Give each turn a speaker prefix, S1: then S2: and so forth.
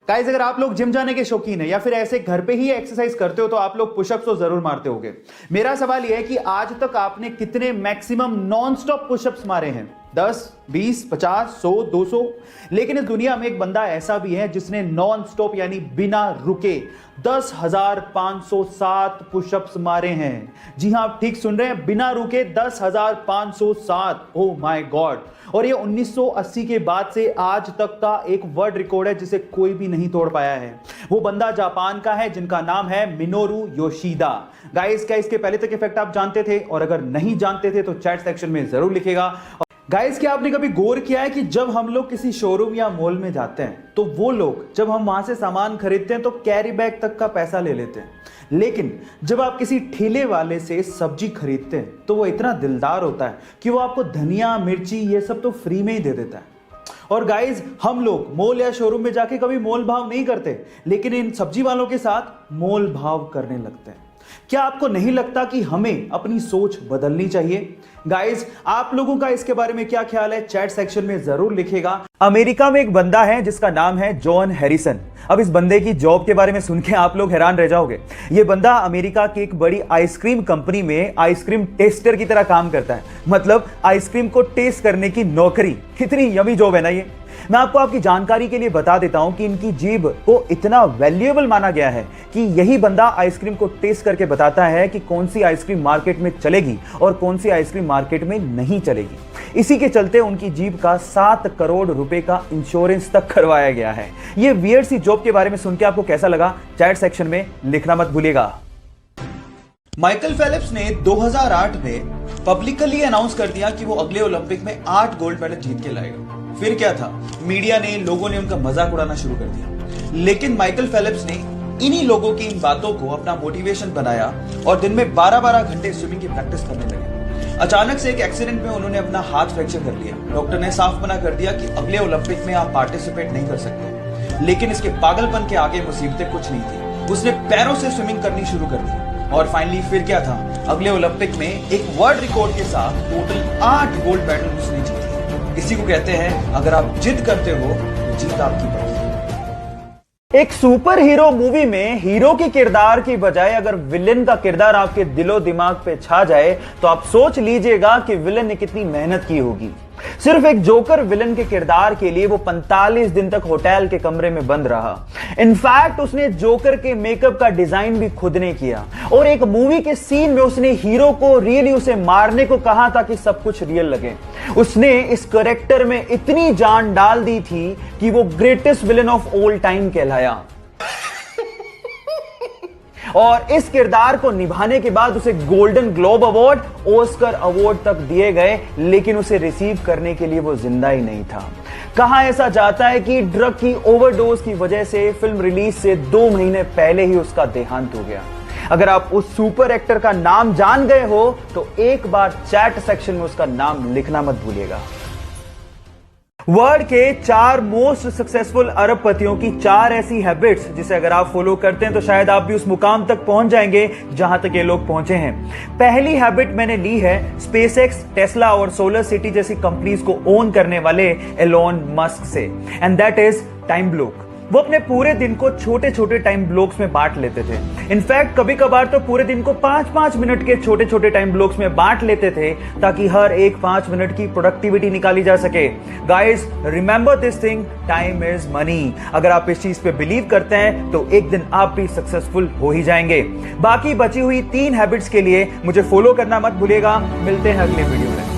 S1: Guys, अगर आप लोग जिम जाने के शौकीन है या फिर ऐसे घर पे ही एक्सरसाइज करते हो तो आप लोग पुशअप्स तो जरूर मारते होगे। मेरा सवाल यह है कि आज तक आपने कितने मैक्सिमम नॉन स्टॉप पुशअप्स मारे हैं? 10, 20, 50, 100, 200। लेकिन इस दुनिया में एक बंदा ऐसा भी है जिसने नॉन स्टॉप यानी बिना रुके 10,507 पुशअप्स मारे हैं। जी हां, आप ठीक सुन रहे हैं, बिना रुके 10,507। Oh my God. और ये 1980 के बाद से आज तक का एक वर्ल्ड रिकॉर्ड है जिसे कोई भी नहीं तोड़ पाया है। वो बंदा जापान का है जिनका नाम है मिनोरू योशिदा। गाइस, क्या इसके पहले तक इफेक्ट आप जानते थे? और अगर नहीं जानते थे तो चैट सेक्शन में जरूर लिखेगा। गाइस, क्या आपने कभी गौर किया है कि जब हम लोग किसी शोरूम या मॉल में जाते हैं तो वो लोग जब हम वहां से सामान खरीदते हैं तो कैरी बैग तक का पैसा ले लेते हैं, लेकिन जब आप किसी ठेले वाले से सब्जी खरीदते हैं तो वो इतना दिलदार होता है कि वो आपको धनिया, मिर्ची ये सब तो फ्री में ही दे देता है। और गाइस, हम लोग मॉल या शोरूम में जाके कभी मोल भाव नहीं करते, लेकिन इन सब्जी वालों के साथ मोल भाव करने लगते हैं। क्या आपको नहीं लगता कि हमें अपनी सोच बदलनी चाहिए? गाइस, आप लोगों का इसके बारे में क्या ख्याल है? चैट सेक्शन में जरूर लिखेगा। अमेरिका में एक बंदा है जिसका नाम है जॉन हैरिसन। अब इस बंदे की जॉब के बारे में सुन के आप लोग हैरान रह जाओगे। ये बंदा अमेरिका की एक बड़ी आइसक्रीम कंपनी में आइसक्रीम टेस्टर की तरह काम करता है। मतलब आइसक्रीम को टेस्ट करने की नौकरी। कितनी यमी जॉब है ना ये। मैं आपको आपकी जानकारी के लिए बता देता हूं कि इनकी जीभ को इतना वैल्यूएबल माना गया है कि यही बंदा आइसक्रीम को टेस्ट करके बताता है कि कौन सी आइसक्रीम मार्केट में चलेगी और कौन सी आइसक्रीम मार्केट में नहीं चलेगी। इसी के चलते उनकी जीभ का 7 करोड़ रुपए का इंश्योरेंस तक करवाया गया है। ये वियर्ड सी जॉब के बारे में सुन के आपको कैसा लगा? चैट सेक्शन में लिखना मत भूलिएगा। माइकल फेलिप्स ने 2008 में पब्लिकली अनाउंस कर दिया कि वो अगले ओलंपिक में 8 गोल्ड मेडल जीत के लाएगा। फिर क्या था, मीडिया ने, लोगों ने उनका मजाक उड़ाना शुरू कर दिया। लेकिन माइकल फेलिप्स ने इन्हीं लोगों की इन बातों को अपना मोटिवेशन बनाया और दिन में 12-12 घंटे स्विमिंग की प्रैक्टिस करने लगे। अचानक से एक एक्सीडेंट में उन्होंने अपना हाथ फ्रैक्चर कर लिया। डॉक्टर ने साफ मना कर दिया कि अगले ओलंपिक में आप पार्टिसिपेट नहीं कर सकते। लेकिन इसके पागलपन के आगे मुसीबतें कुछ नहीं थी। उसने पैरों से स्विमिंग करनी शुरू कर दी और फाइनली फिर क्या था, अगले ओलंपिक में एक वर्ल्ड रिकॉर्ड के साथ टोटल 8 गोल्ड मेडल उसने जीते। इसी को कहते हैं, अगर आप जिद करते हो तो जीत आपकी पड़ेगी। एक सुपर हीरो मूवी में हीरो के किरदार की बजाय अगर विलेन का किरदार आपके दिलो दिमाग पे छा जाए तो आप सोच लीजिएगा कि विलेन ने कितनी मेहनत की होगी। सिर्फ एक जोकर विलेन के किरदार के लिए वो 45 दिन तक होटल के कमरे में बंद रहा। इनफैक्ट उसने जोकर के मेकअप का डिजाइन भी खुद ने किया और एक मूवी के सीन में उसने हीरो को रियली उसे मारने को कहा ताकि सब कुछ रियल लगे। उसने इस कैरेक्टर में इतनी जान डाल दी थी कि वो greatest villain of all time कहलाया। और इस किरदार को निभाने के बाद उसे golden globe award, Oscar award तक दिए गए, लेकिन उसे रिसीव करने के लिए वो जिंदा ही नहीं था। कहा ऐसा जाता है कि ड्रग की ओवरडोज की वजह से फिल्म रिलीज से 2 महीने पहले ही उसका देहांत हो गया। अगर आप उस सुपर एक्टर का नाम जान गए हो तो एक बार चैट सेक्शन में उसका नाम लिखना मत भूलिएगा। वर्ल्ड के 4 मोस्ट सक्सेसफुल अरबपतियों की 4 ऐसी हैबिट्स जिसे अगर आप फॉलो करते हैं तो शायद आप भी उस मुकाम तक पहुंच जाएंगे जहां तक ये लोग पहुंचे हैं। पहली हैबिट मैंने ली है स्पेसएक्स, टेस्ला और सोलर सिटी जैसी कंपनीज को ओन करने वाले एलोन मस्क से, and that is time block. वो अपने पूरे दिन को छोटे छोटे टाइम ब्लॉक्स में बांट लेते थे। इनफैक्ट कभी कभार तो पूरे दिन को 5-5 मिनट के छोटे छोटे टाइम ब्लॉक्स में बांट लेते थे ताकि हर एक 5 मिनट की प्रोडक्टिविटी निकाली जा सके। Guys, remember this thing, time is money. अगर आप इस चीज पे बिलीव करते हैं तो एक दिन आप भी सक्सेसफुल हो ही जाएंगे। बाकी बची हुई 3 हैबिट्स के लिए मुझे फॉलो करना मत भूलिएगा। मिलते हैं अगले वीडियो में।